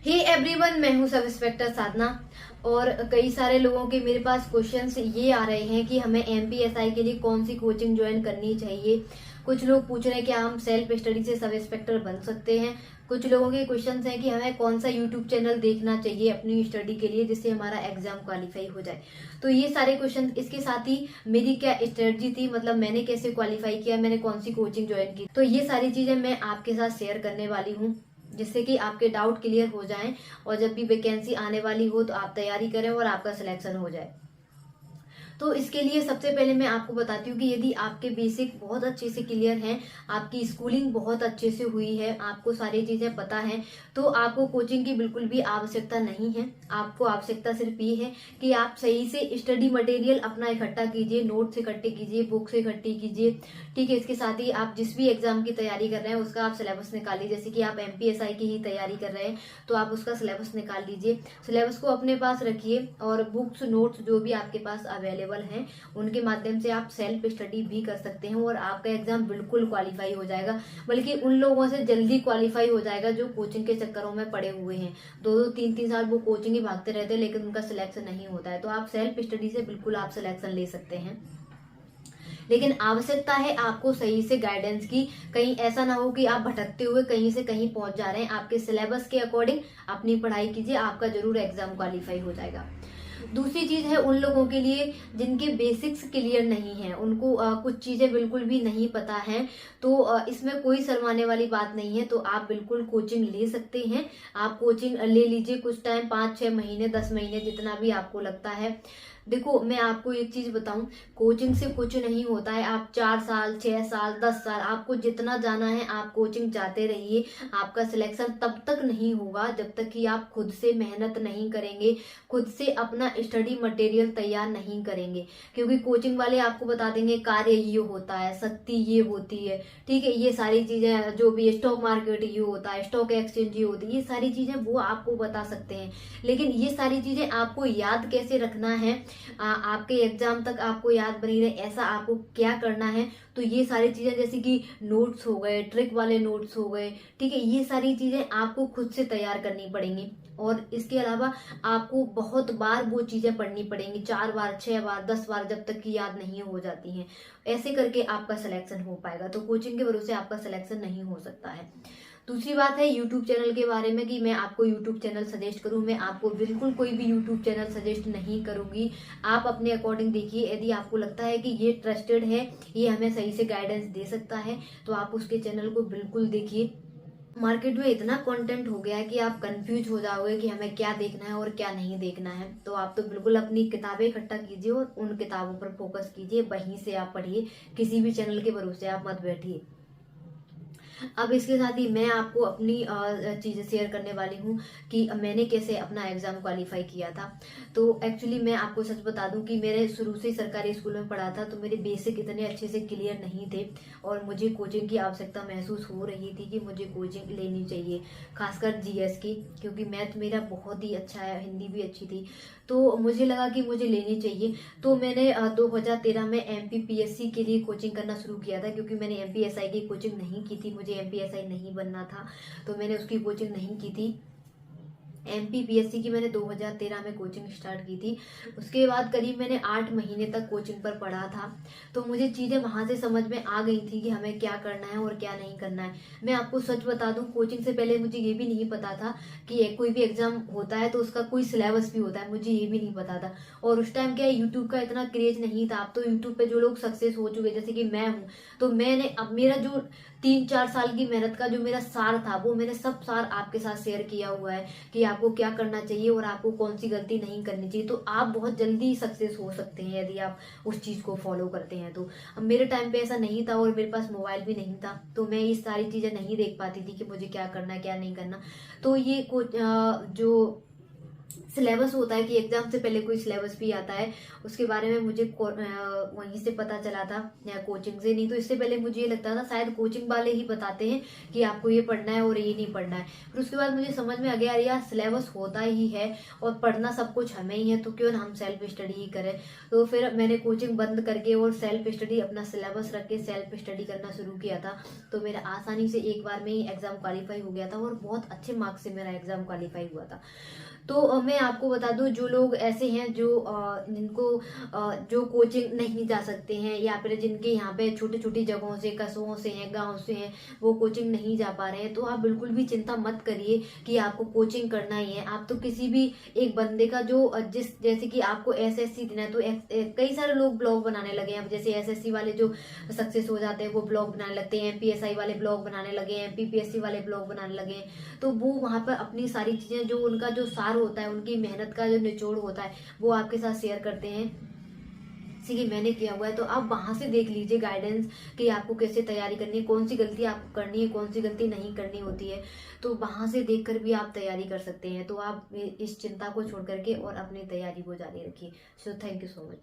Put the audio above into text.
Hey everyone, मैं हूँ sub inspector साधना। और कई सारे लोगों के मेरे पास क्वेश्चंस ये आ रहे हैं कि हमें एमपीएसआई के लिए कौन सी कोचिंग ज्वाइन करनी चाहिए। कुछ लोग पूछ रहे हैं कि हम सेल्फ स्टडी से सब इंस्पेक्टर बन सकते हैं। कुछ लोगों के क्वेश्चंस हैं कि हमें कौन सा यूट्यूब चैनल देखना चाहिए अपनी स्टडी के लिए जिससे हमारा एग्जाम क्वालिफाई हो जाए। तो ये सारे क्वेश्चन, इसके साथ ही मेरी क्या स्ट्रेटजी थी, मतलब मैंने कैसे क्वालिफाई किया, मैंने कौन सी कोचिंग ज्वाइन की, तो ये सारी चीजें मैं आपके साथ शेयर करने वाली हूँ जिससे कि आपके डाउट क्लियर हो जाएं और जब भी वैकेंसी आने वाली हो तो आप तैयारी करें और आपका सिलेक्शन हो जाए। तो इसके लिए सबसे पहले मैं आपको बताती हूँ कि यदि आपके बेसिक बहुत अच्छे से क्लियर हैं, आपकी स्कूलिंग बहुत अच्छे से हुई है, आपको सारी चीजें पता है, तो आपको कोचिंग की बिल्कुल भी आवश्यकता नहीं है। आपको आवश्यकता सिर्फ ये है कि आप सही से स्टडी मटेरियल अपना इकट्ठा कीजिए, नोट्स इकट्ठे कीजिए, बुक्स इकट्ठी कीजिए। ठीक है, इसके साथ ही आप जिस भी एग्जाम की तैयारी कर रहे हैं उसका आप सिलेबस निकालिए। जैसे कि आप एमपीएसआई की ही तैयारी कर रहे हैं तो आप उसका सिलेबस निकाल लीजिए। सिलेबस को अपने पास रखिए और बुक्स नोट्स जो भी आपके पास अवेलेबल हैं उनके माध्यम से आप सेल्फ स्टडी भी कर सकते हैं और आपका एग्जाम बिल्कुल क्वालिफाई हो जाएगा। बल्कि उन लोगों से जल्दी क्वालिफाई हो जाएगा जो कोचिंग के चक्करों में पड़े हुए हैं। 2-2 3-3 साल वो कोचिंग ही भागते रहते हैं लेकिन उनका सिलेक्शन नहीं होता है। तो आप सेल्फ स्टडी से बिल्कुल आप सिलेक्शन ले सकते हैं, लेकिन आवश्यकता है आपको सही से गाइडेंस की। कहीं ऐसा ना हो कि आप भटकते हुए कहीं से कहीं पहुंच जा रहे हैं। आपके सिलेबस के अकॉर्डिंग अपनी पढ़ाई कीजिए, आपका जरूर एग्जाम क्वालिफाई हो जाएगा। दूसरी चीज है उन लोगों के लिए जिनके बेसिक्स क्लियर नहीं है, उनको कुछ चीजें बिल्कुल भी नहीं पता है। तो इसमें कोई शर्माने वाली बात नहीं है। तो आप बिल्कुल कोचिंग ले सकते हैं। आप कोचिंग ले लीजिए कुछ टाइम, 5-6 महीने 10 महीने जितना भी आपको लगता है। देखो, मैं आपको एक चीज बताऊं, कोचिंग से कुछ नहीं होता है। आप 4 साल 6 साल 10 साल आपको जितना जाना है आप कोचिंग जाते रहिए। आपका सिलेक्शन तब तक नहीं होगा जब तक कि आप खुद से मेहनत नहीं करेंगे, खुद से अपना स्टडी मटेरियल तैयार नहीं करेंगे। क्योंकि कोचिंग वाले आपको बता देंगे कार्य ये होता है, शक्ति ये होती है, ठीक है, ये सारी चीजें, जो भी स्टॉक मार्केट ये होता है, स्टॉक एक्सचेंज ये होती है, ये सारी चीजें वो आपको बता सकते हैं। लेकिन ये सारी चीजें आपको याद कैसे रखना है, आपके एग्जाम तक आपको याद बनी रहे, ऐसा आपको क्या करना है। तो ये सारी चीजें जैसे कि नोट्स हो गए, ट्रिक वाले नोट्स हो गए, ठीक है, ये सारी चीजें आपको खुद से तैयार करनी पड़ेंगी। और इसके अलावा आपको बहुत बार वो चीजें पढ़नी पड़ेंगी, 4 बार 6 बार 10 बार, जब तक कि याद नहीं हो जाती हैं। ऐसे करके आपका सिलेक्शन हो पाएगा। तो कोचिंग के भरोसे आपका सिलेक्शन नहीं हो सकता है। दूसरी बात है यूट्यूब चैनल के बारे में कि मैं आपको यूट्यूब चैनल सजेस्ट करूं। मैं आपको बिल्कुल कोई भी यूट्यूब चैनल सजेस्ट नहीं करूंगी। आप अपने अकॉर्डिंग देखिए, यदि आपको लगता है कि ये ट्रस्टेड है, ये हमें सही से गाइडेंस दे सकता है, तो आप उसके चैनल को बिल्कुल देखिए। मार्केट में इतना कंटेंट हो गया है कि आप कंफ्यूज हो जाओगे कि हमें क्या देखना है और क्या नहीं देखना है। तो आप तो बिल्कुल अपनी किताबें इकट्ठा कीजिए और उन किताबों पर फोकस कीजिए, वहीं से आप पढ़िए। किसी भी चैनल के भरोसे आप मत बैठिए। अब इसके साथ ही मैं आपको अपनी चीजें शेयर करने वाली हूँ कि मैंने कैसे अपना एग्जाम क्वालिफाई किया था। तो एक्चुअली मैं आपको सच बता दूं कि मेरे शुरू से ही सरकारी स्कूल में पढ़ा था, तो मेरे बेसिक इतने अच्छे से क्लियर नहीं थे और मुझे कोचिंग की आवश्यकता महसूस हो रही थी कि मुझे कोचिंग लेनी चाहिए, खासकर जीएस की, क्योंकि मैथ मेरा बहुत ही अच्छा है, हिंदी भी अच्छी थी। तो मुझे लगा कि मुझे लेनी चाहिए। तो मैंने 2013 में एमपीपीएससी के लिए कोचिंग करना शुरू किया था, क्योंकि मैंने एमपीएसआई की कोचिंग नहीं की थी, मुझे एमपीएसआई नहीं बनना था, तो मैंने उसकी कोचिंग नहीं की थी। एमपीपीएससी की मैंने 2013 में कोचिंग स्टार्ट की थी। उसके बाद करीब मैंने 8 महीने तक कोचिंग पर पढ़ा था। तो मुझे चीजें वहां से समझ में आ गई थी कि हमें क्या करना है और क्या नहीं करना है। मैं आपको सच बता दूं, कोचिंग से पहले मुझे ये भी नहीं पता था कि कोई भी एग्जाम होता है तो उसका कोई सिलेबस भी होता है, मुझे ये भी नहीं पता था। और उस टाइम क्या यूट्यूब का इतना क्रेज नहीं था। अब तो यूट्यूब पे जो लोग सक्सेस हो चुके, जैसे कि मैं हूँ, तो मैंने अब मेरा जो 3-4 साल की मेहनत का जो मेरा सार था वो मैंने सब सार आपके साथ शेयर किया हुआ है कि आपको क्या करना चाहिए और आपको कौन सी गलती नहीं करनी चाहिए। तो आप बहुत जल्दी सक्सेस हो सकते हैं यदि आप उस चीज को फॉलो करते हैं। तो अब मेरे टाइम पे ऐसा नहीं था और मेरे पास मोबाइल भी नहीं था, तो मैं ये सारी चीजें नहीं देख पाती थी कि मुझे क्या करना है क्या नहीं करना। तो ये जो सिलेबस होता है कि एग्जाम से पहले कोई सिलेबस भी आता है, उसके बारे में मुझे वहीं से पता चला था, या कोचिंग से। नहीं तो इससे पहले मुझे ये लगता था शायद कोचिंग वाले ही बताते हैं कि आपको ये पढ़ना है और ये नहीं पढ़ना है। फिर उसके बाद मुझे समझ में आ गया यार सिलेबस होता ही है और पढ़ना सब कुछ हमें ही है, तो क्यों ना हम सेल्फ स्टडी ही करें। तो फिर मैंने कोचिंग बंद करके और सेल्फ स्टडी, अपना सिलेबस रख के सेल्फ स्टडी करना शुरू किया था। तो मेरा आसानी से एक बार में ही एग्जाम क्वालिफाई हो गया था और बहुत अच्छे मार्क्स से मेरा एग्जाम क्वालिफाई हुआ था। तो मैं आपको बता दूं, जो लोग ऐसे हैं जो जिनको जो कोचिंग नहीं जा सकते हैं, या फिर जिनके यहाँ पे छोटी छोटी जगहों से, कस्बों से हैं, गांव से हैं, वो कोचिंग नहीं जा पा रहे हैं, तो आप बिल्कुल भी चिंता मत करिए कि आपको कोचिंग करना ही है। आप तो किसी भी एक बंदे का जो जैसे कि आपको एसएससी देना है, तो कई सारे लोग ब्लॉग बनाने लगे हैं। अब जैसे एसएससी वाले जो सक्सेस हो जाते हैं वो ब्लॉग बनाने लगते हैं, एमपीएसआई वाले ब्लॉग बनाने लगे हैं, एमपीपीएससी वाले ब्लॉग बनाने लगे हैं। तो वो वहां पर अपनी सारी चीजें, जो उनका जो सार होता है, उनकी मेहनत का जो निचोड़ होता है, वो आपके साथ शेयर करते हैं, जैसे कि मैंने किया हुआ है। तो आप वहां से देख लीजिए गाइडेंस कि आपको कैसे तैयारी करनी है, कौन सी गलती आपको करनी है, कौन सी गलती नहीं करनी होती है। तो वहां से देखकर भी आप तैयारी कर सकते हैं। तो आप इस चिंता को छोड़ करके और अपनी तैयारी को जारी रखिए। So thank you so much.